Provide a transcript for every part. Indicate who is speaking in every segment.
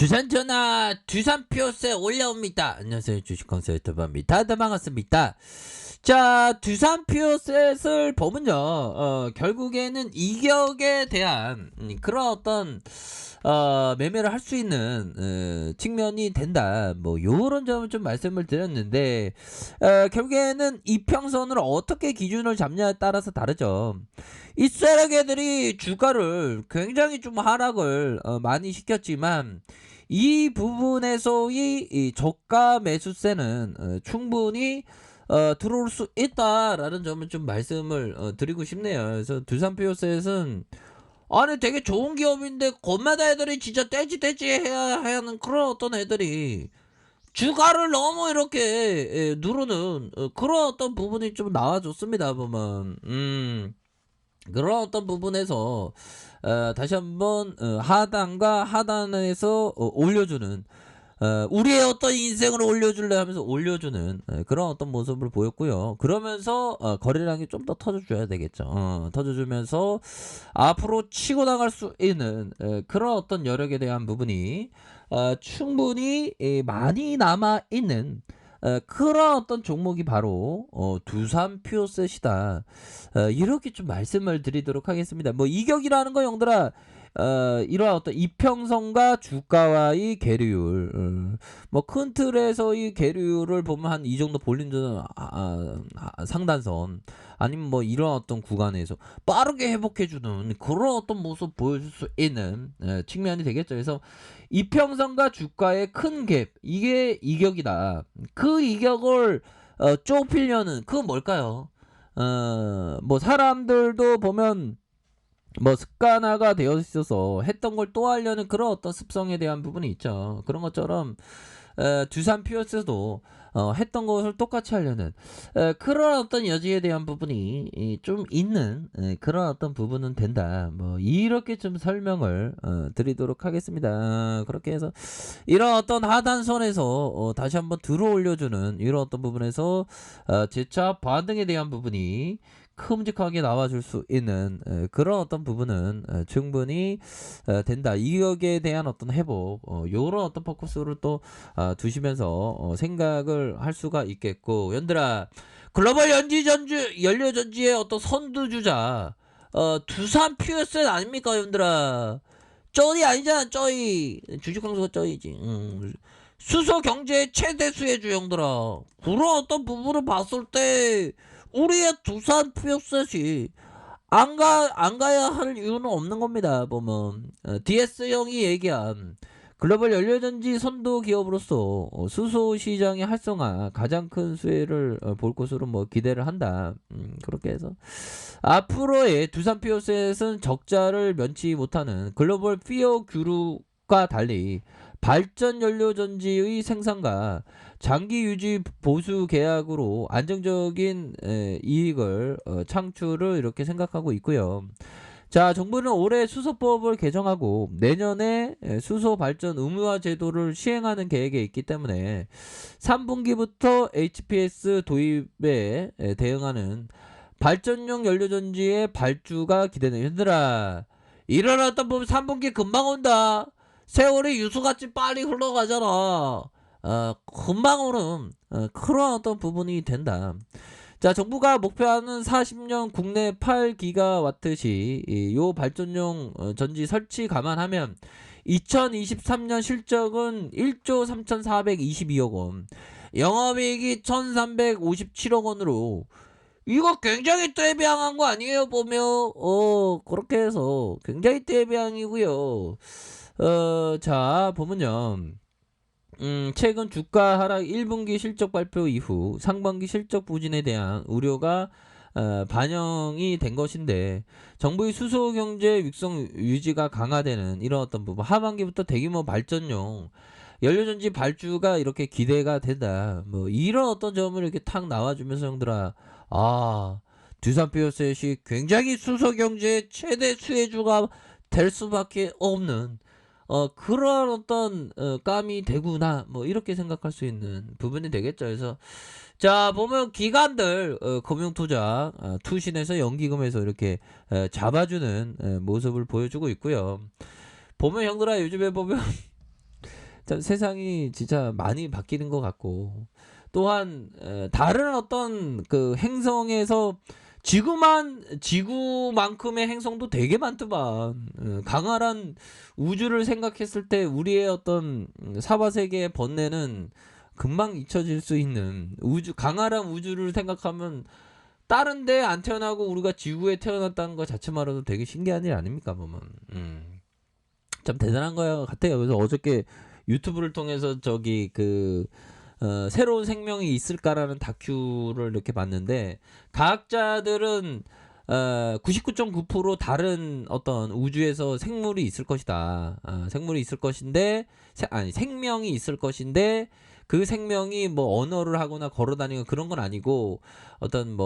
Speaker 1: 주산전화 두산표세 올려옵니다. 안녕하세요, 주식consul 유튜버입니다. 다들 반갑습니다. 자, 두산표셋을 보면요, 결국에는 이격에 대한 그런 어떤 매매를 할 수 있는 측면이 된다, 뭐 요런 점을 좀 말씀을 드렸는데, 결국에는 이평선을 어떻게 기준을 잡냐에 따라서 다르죠. 이 쇠락애들이 주가를 굉장히 좀 하락을 많이 시켰지만, 이 부분에서의 이 저가 매수세는 충분히 들어올 수 있다라는 점을 좀 말씀을 드리고 싶네요. 그래서 두산표셋은 아니 되게 좋은 기업인데 겁마다 애들이 진짜 떼지 해야 하는 그런 어떤 애들이 주가를 너무 이렇게 누르는 그런 어떤 부분이 좀 나와줬습니다 보면. 그런 어떤 부분에서 다시 한번 하단과 하단에서 올려주는, 우리의 어떤 인생을 올려줄래 하면서 올려주는 그런 어떤 모습을 보였고요. 그러면서 거래량이 좀 더 터져줘야 되겠죠. 터져주면서 앞으로 치고 나갈 수 있는 그런 어떤 여력에 대한 부분이 충분히 많이 남아있는 그런 어떤 종목이 바로 두산표셋이다. 이렇게 좀 말씀을 드리도록 하겠습니다. 뭐 이격이라는 거 영들아, 이러한 어떤 이평선과 주가와의 계류율, 뭐 큰 틀에서의 계류율을 보면 한 이 정도 볼린저는 상단선, 아니면 뭐 이런 어떤 구간에서 빠르게 회복해주는 그런 어떤 모습 보여줄 수 있는 측면이 되겠죠. 그래서 이평선과 주가의 큰 갭, 이게 이격이다. 그 이격을 좁히려는 그 뭘까요? 뭐 사람들도 보면 뭐 습관화가 되어 있어서 했던 걸 또 하려는 그런 어떤 습성에 대한 부분이 있죠. 그런 것처럼 두산 피어스도 했던 것을 똑같이 하려는 그런 어떤 여지에 대한 부분이 좀 있는 그런 어떤 부분은 된다. 뭐 이렇게 좀 설명을 드리도록 하겠습니다. 그렇게 해서 이런 어떤 하단선에서 다시 한번 들어 올려주는 이런 어떤 부분에서 재차 반등에 대한 부분이 큼직하게 나와줄 수 있는 그런 어떤 부분은 충분히 된다. 이격에 대한 어떤 회복, 요런 어떤 포커스를 또 두시면서 생각을 할 수가 있겠고, 연들아, 글로벌 연료전지의 어떤 선두주자 두산 퓨어셋 아닙니까, 연들아? 쩌이 아니잖아, 쩌이. 주식광수가 쩌이지. 수소 경제의 최대 수혜주, 형들아. 그런 어떤 부분을 봤을 때 우리의 두산 퓨어셋이 안 가야 할 이유는 없는 겁니다. 보면 DS 형이 얘기한 글로벌 연료전지 선도 기업으로서 수소 시장의 활성화 가장 큰 수혜를 볼 것으로 뭐 기대를 한다. 그렇게 해서 앞으로의 두산 피어셋은 적자를 면치 못하는 글로벌 피어 규루과 달리 발전 연료 전지의 생산과 장기 유지 보수 계약으로 안정적인 이익을 창출을 이렇게 생각하고 있고요. 자, 정부는 올해 수소법을 개정하고 내년에 수소 발전 의무화 제도를 시행하는 계획에 있기 때문에 3분기부터 HPS 도입에 대응하는 발전용 연료전지의 발주가 기대되는. 얘들아, 일어났다 보면 3분기 금방 온다. 세월이 유수같이 빨리 흘러가잖아. 금방 오는 그런 어떤 부분이 된다. 자, 정부가 목표하는 40년 국내 8기가와트시 요 발전용 전지 설치 감안하면 2023년 실적은 1조 3,422억 원, 영업이익이 1,357억 원으로 이거 굉장히 떼비양한 거 아니에요, 보면. 그렇게 해서 굉장히 떼비양이고요. 자, 보면요. 최근 주가 하락 1분기 실적 발표 이후 상반기 실적 부진에 대한 우려가 반영이 된 것인데, 정부의 수소 경제 육성 유지가 강화되는 이런 어떤 부분, 하반기부터 대규모 발전용 연료전지 발주가 이렇게 기대가 된다. 뭐 이런 어떤 점을 이렇게 탁 나와주면서, 형들아, 두산 피어셋이 굉장히 수소 경제의 최대 수혜주가 될 수밖에 없는 그런 어떤 감이 되구나, 뭐 이렇게 생각할 수 있는 부분이 되겠죠. 그래서 자, 보면 기관들 금융투자 투신에서 연기금에서 이렇게 잡아주는 모습을 보여주고 있고요. 보면 형들아, 요즘에 보면 참 세상이 진짜 많이 바뀌는 것 같고 또한 다른 어떤 그 행성에서 지구만큼의 행성도 되게 많더만. 강활한 우주를 생각했을 때 우리의 어떤 사바세계의 번뇌는 금방 잊혀질 수 있는 강활한 우주를 생각하면 다른 데 안 태어나고 우리가 지구에 태어났다는 것 자체만으로도 되게 신기한 일 아닙니까 보면. 참 대단한 거 같아요. 그래서 어저께 유튜브를 통해서 저기 새로운 생명이 있을까라는 다큐를 이렇게 봤는데 과학자들은 99.9% 다른 어떤 우주에서 생물이 있을 것이다. 생물이 있을 것인데 생명이 있을 것인데 그 생명이 뭐 언어를 하거나 걸어다니는 그런 건 아니고 어떤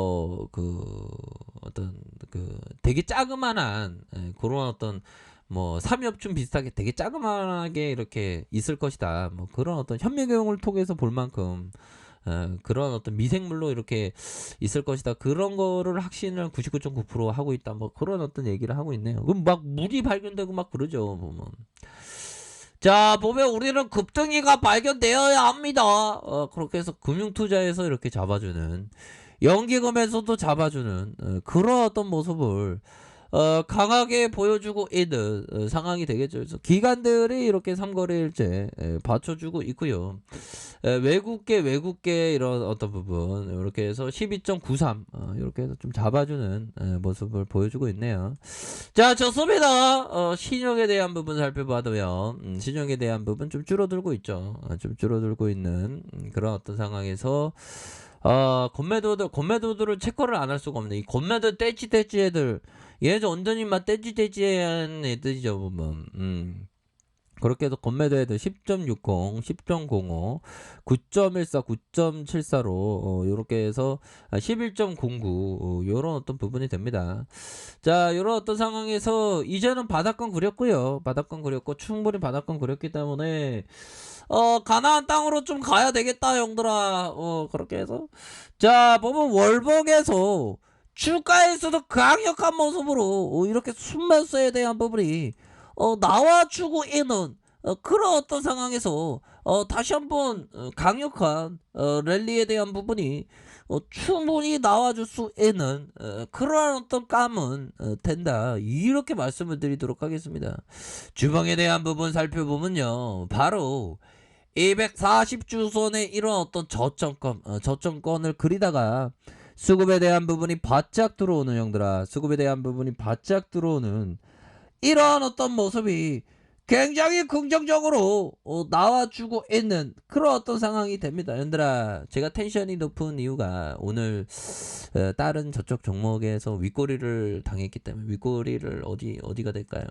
Speaker 1: 되게 자그만한 그런 어떤 뭐 삼엽충 비슷하게 되게 자그마하게 이렇게 있을 것이다. 뭐 그런 어떤 현미경을 통해서 볼 만큼 그런 어떤 미생물로 이렇게 있을 것이다. 그런 거를 확신을 99.9% 하고 있다. 뭐 그런 어떤 얘기를 하고 있네요. 그럼 막 물이 발견되고 막 그러죠. 보면. 자, 보면 우리는 급등이가 발견되어야 합니다. 그렇게 해서 금융투자에서 이렇게 잡아주는 연기금에서도 잡아주는 그런 어떤 모습을 강하게 보여주고 있는 상황이 되겠죠. 그래서 기관들이 이렇게 삼거래일제 받쳐주고 있고요. 외국계 이런 어떤 부분 이렇게 해서 12.93 이렇게 해서 좀 잡아주는 모습을 보여주고 있네요. 자, 좋습니다. 신용에 대한 부분 살펴봐도요. 신용에 대한 부분 좀 줄어들고 있죠. 좀 줄어들고 있는 그런 어떤 상황에서 건매도들을 체크를 안 할 수가 없네. 이 건매도 떼찌 애들 얘네들 완전히 막 떼찌한 애들이죠 보면. 그렇게 해서 건매도 애들 10.60, 10.05, 9.14, 9.74로 요렇게 해서 11.09 요런 어떤 부분이 됩니다. 자, 요런 어떤 상황에서 이제는 바닥권 그렸고요. 바닥권 그렸고 충분히 바닥권 그렸기 때문에 가나안 땅으로 좀 가야 되겠다 형들아. 그렇게 해서 자 보면 월봉에서 주가에서도 강력한 모습으로 이렇게 순매수에 대한 부분이 나와주고 있는 그런 어떤 상황에서 다시 한번 강력한 랠리에 대한 부분이 충분히 나와줄 수 있는 그러한 어떤 감은 된다. 이렇게 말씀을 드리도록 하겠습니다. 주봉에 대한 부분 살펴보면요. 바로 240주선의 이런 어떤 저점권을 그리다가 수급에 대한 부분이 바짝 들어오는 형들아. 수급에 대한 부분이 바짝 들어오는 이러한 어떤 모습이 굉장히 긍정적으로 나와주고 있는 그런 어떤 상황이 됩니다. 얘들아, 제가 텐션이 높은 이유가 오늘 다른 저쪽 종목에서 윗꼬리를 당했기 때문에 윗꼬리를 어디가 될까요?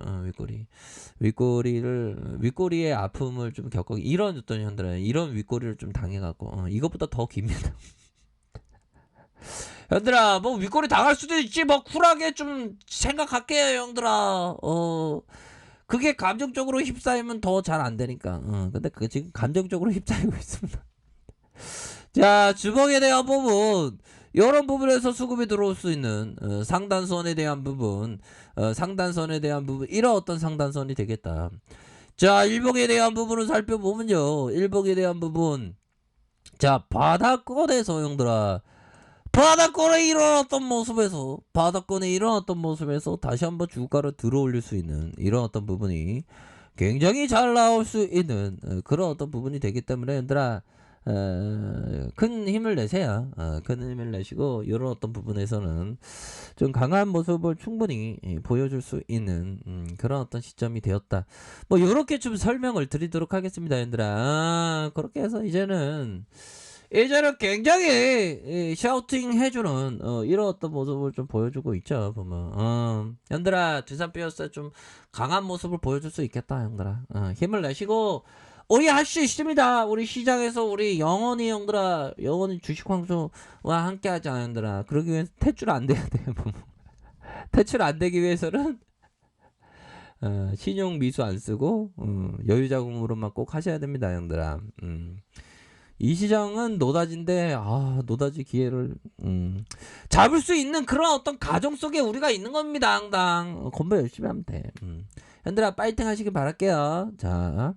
Speaker 1: 윗꼬리의 아픔을 좀 겪고 이런 어떤 형들아 이런 윗꼬리를 좀 당해갖고 이것보다 더 깁니다. 형들아 뭐 윗꼬리 당할 수도 있지 뭐 쿨하게 좀 생각할게요 형들아. 그게 감정적으로 휩싸이면 더 잘 안 되니까. 근데 그게 지금 감정적으로 휩싸이고 있습니다. 자, 주봉에 대한 부분 이런 부분에서 수급이 들어올 수 있는 상단선에 대한 부분 이런 어떤 상단선이 되겠다. 자, 일봉에 대한 부분을 살펴보면요. 일봉에 대한 부분 자, 바닥권에서 형들아 바닥권에 일어났던 모습에서 다시 한번 주가를 들어올릴 수 있는 이런 어떤 부분이 굉장히 잘 나올 수 있는 그런 어떤 부분이 되기 때문에 얘들아 큰 힘을 내세요. 큰 힘을 내시고 이런 어떤 부분에서는 좀 강한 모습을 충분히 보여줄 수 있는 그런 어떤 시점이 되었다. 뭐 이렇게 좀 설명을 드리도록 하겠습니다. 얘들아 그렇게 해서 이제는 굉장히 샤우팅 해주는 이런 어떤 모습을 좀 보여주고 있죠 보면. 형들아 두산 베어스 좀 강한 모습을 보여줄 수 있겠다 형들아. 힘을 내시고 우리 할 수 있습니다. 우리 시장에서 우리 영원히 형들아 영원히 주식황수와 함께 하자 형들아. 그러기 위해서 퇴출 안 돼야 돼. 퇴출 안 되기 위해서는 신용 미수 안 쓰고 여유자금으로만 꼭 하셔야 됩니다 형들아. 이 시장은 노다지인데 노다지 기회를 잡을 수 있는 그런 어떤 가정 속에 우리가 있는 겁니다. 항상 건배 열심히 하면 돼. 형들아 파이팅 하시길 바랄게요. 자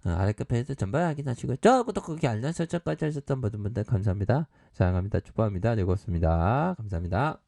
Speaker 1: 아랫카페에서 전방 확인하시고 저 구독하기 알람 설정까지 하셨던 모든 분들 감사합니다. 사랑합니다. 축복합니다. 네, 고맙습니다. 감사합니다.